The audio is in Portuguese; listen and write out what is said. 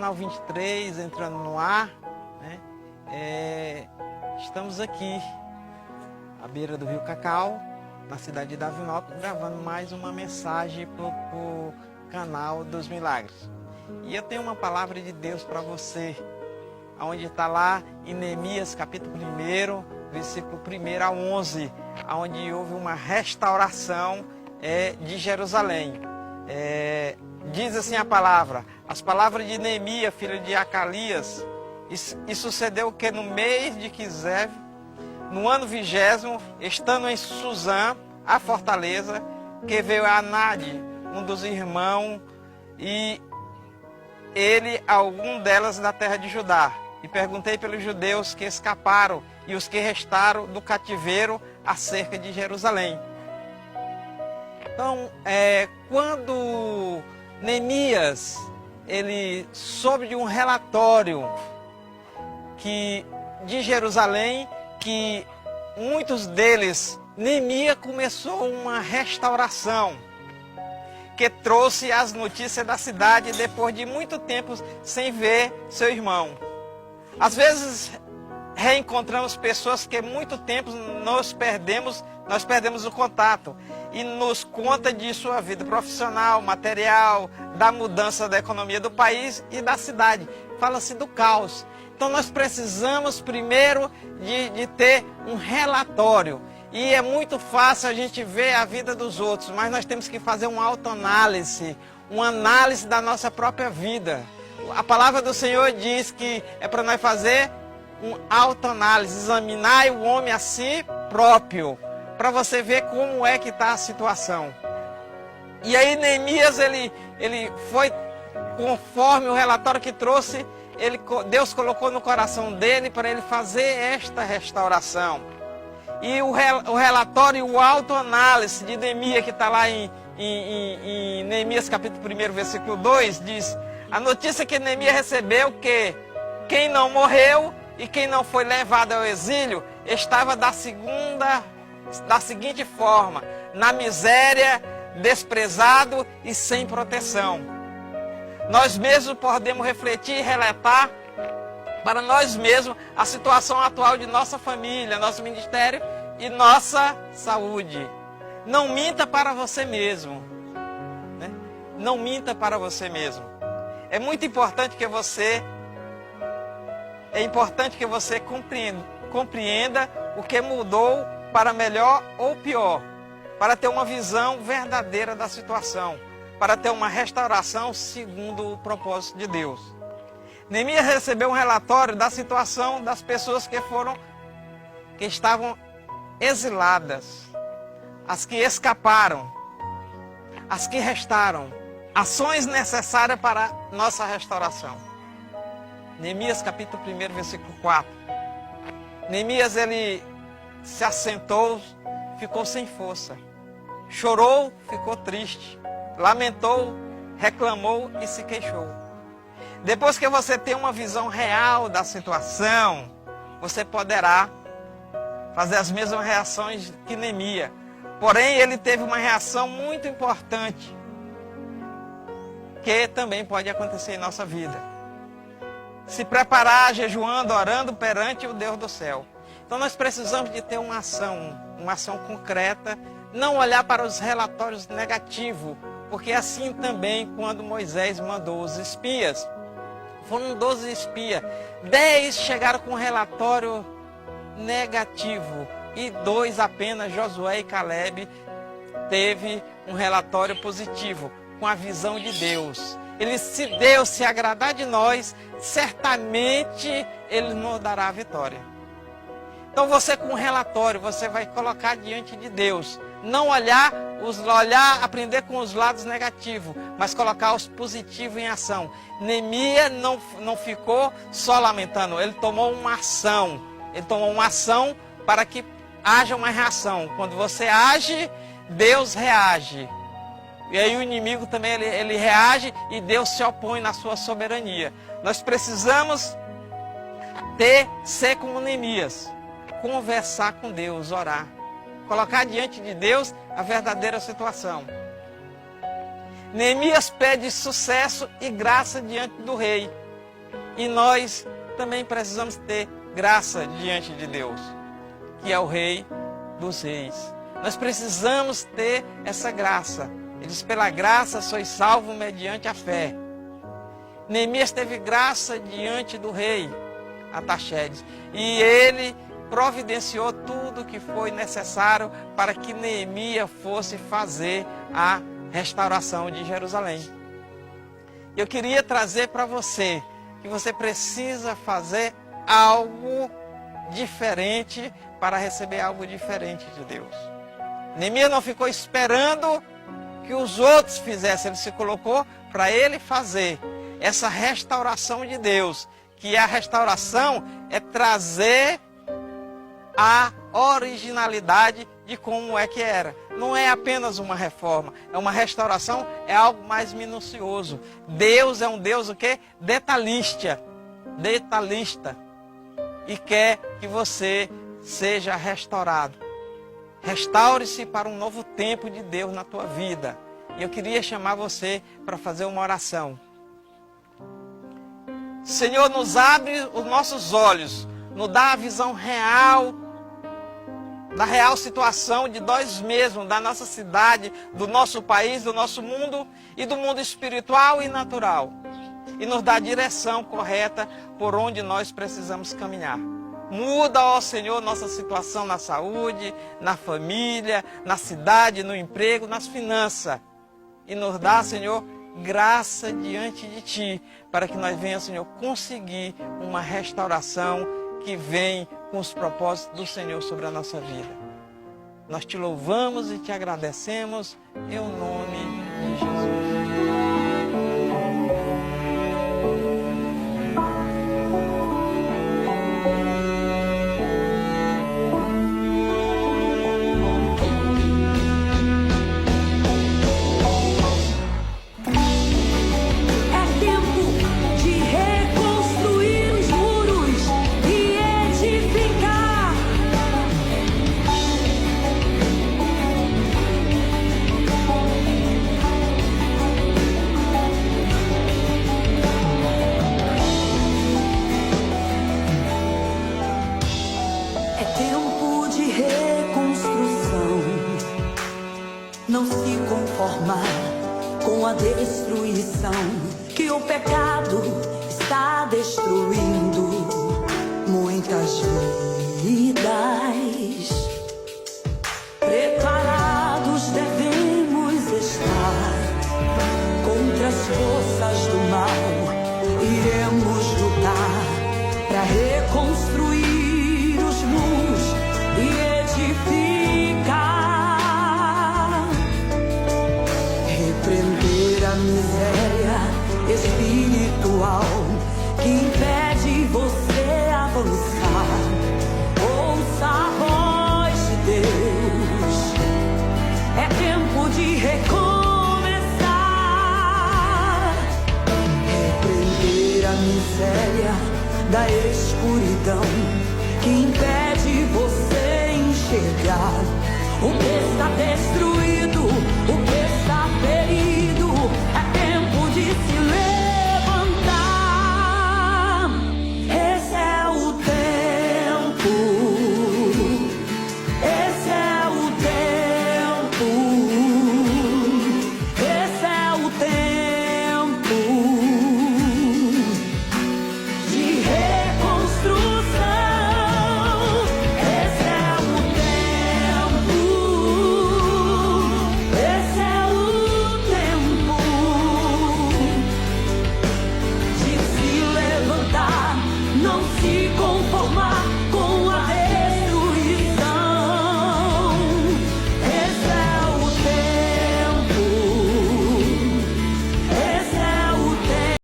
Canal 23 entrando no ar, né? Estamos aqui à beira do Rio Cacau, na cidade de Davinópolis, gravando mais uma mensagem para o canal dos Milagres. E eu tenho uma palavra de Deus para você, onde está lá em Neemias capítulo 1, versículo 1 a 11, onde houve uma restauração de Jerusalém. Diz assim a palavra: as palavras de Neemias, filho de Acalias, e sucedeu que no mês de Quisev, no ano 20º, estando em Suzã, a fortaleza, que veio a Anade, um dos irmãos, e ele, algum delas da terra de Judá. E perguntei pelos judeus que escaparam e os que restaram do cativeiro acerca de Jerusalém. Então, quando Neemias, ele soube de um relatório de Jerusalém, que muitos deles, Neemias começou uma restauração, que trouxe as notícias da cidade depois de muito tempo sem ver seu irmão. Às vezes reencontramos pessoas que há muito tempo nós perdemos o contato e nos conta de sua vida profissional, material, da mudança da economia do país e da cidade. Fala-se do caos. Então nós precisamos primeiro de ter um relatório. E é muito fácil a gente ver a vida dos outros, mas nós temos que fazer uma autoanálise, uma análise da nossa própria vida. A palavra do Senhor diz que é para nós fazer uma autoanálise, examinar o homem a si próprio, para você ver como é que está a situação. E aí Neemias, ele foi conforme o relatório que trouxe, Deus colocou no coração dele para ele fazer esta restauração. E o relatório e o autoanálise de Neemias, que está lá em Neemias capítulo 1, versículo 2, diz: a notícia que Neemias recebeu que quem não morreu e quem não foi levado ao exílio estava da seguinte forma: na miséria, desprezado e sem proteção. Nós mesmos podemos refletir e relatar para nós mesmos a situação atual de nossa família, nosso ministério e nossa saúde. Não minta para você mesmo, né? Não minta para você mesmo. É muito importante que você compreenda o que mudou para melhor ou pior, para ter uma visão verdadeira da situação, para ter uma restauração segundo o propósito de Deus. Neemias recebeu um relatório da situação das pessoas que estavam exiladas, as que escaparam, as que restaram, ações necessárias para nossa restauração. Neemias capítulo 1, versículo 4. Neemias, ele se assentou, ficou sem força, chorou, ficou triste, lamentou, reclamou e se queixou. Depois que você tem uma visão real da situação, você poderá fazer as mesmas reações que Neemias. Porém, ele teve uma reação muito importante, que também pode acontecer em nossa vida. Se preparar, jejuando, orando perante o Deus do céu. Então nós precisamos de ter uma ação concreta, não olhar para os relatórios negativos, porque assim também quando Moisés mandou os espias, foram 12 espias, 10 chegaram com um relatório negativo e 2 apenas, Josué e Caleb, teve um relatório positivo, com a visão de Deus. Se Deus se agradar de nós, certamente Ele nos dará a vitória. Então você com um relatório, você vai colocar diante de Deus. Não aprender com os lados negativos, mas colocar os positivos em ação. Neemias não ficou só lamentando, ele tomou uma ação. Ele tomou uma ação para que haja uma reação. Quando você age, Deus reage. E aí o inimigo também ele reage e Deus se opõe na sua soberania. Nós precisamos ser como Neemias, conversar com Deus, orar, colocar diante de Deus a verdadeira situação. Neemias pede sucesso e graça diante do rei. E nós também precisamos ter graça diante de Deus, que é o Rei dos Reis. Nós precisamos ter essa graça. Ele diz, pela graça sois salvos mediante a fé. Neemias teve graça diante do rei Artaxerxes. E ele providenciou tudo o que foi necessário para que Neemias fosse fazer a restauração de Jerusalém. Eu queria trazer para você que você precisa fazer algo diferente para receber algo diferente de Deus. Neemias não ficou esperando que os outros fizessem, ele se colocou para ele fazer essa restauração de Deus, que a restauração é trazer a originalidade de como é que era. Não é apenas uma reforma, é uma restauração, é algo mais minucioso. Deus é um Deus o quê? Detalhista. E quer que você seja restaurado. Restaure-se para um novo tempo de Deus na tua vida. E eu queria chamar você para fazer uma oração. Senhor, nos abre os nossos olhos, nos dá a visão real, da real situação de nós mesmos, da nossa cidade, do nosso país, do nosso mundo e do mundo espiritual e natural. E nos dá a direção correta por onde nós precisamos caminhar. Muda, ó Senhor, nossa situação na saúde, na família, na cidade, no emprego, nas finanças. E nos dá, Senhor, graça diante de Ti, para que nós venhamos, Senhor, conseguir uma restauração que vem com os propósitos do Senhor sobre a nossa vida. Nós Te louvamos e Te agradecemos em nome de Jesus. Não se conformar com a destruição que o pecado está destruindo muitas vidas. Preparados devemos estar contra as forças do mal. Iremos lutar para reconstruir os muros e edificar. Repreender a miséria espiritual que impede você avançar. Ouça a voz de Deus. É tempo de recomeçar. Repreender a miséria da escuridão que impede você enxergar o que está destruído, o que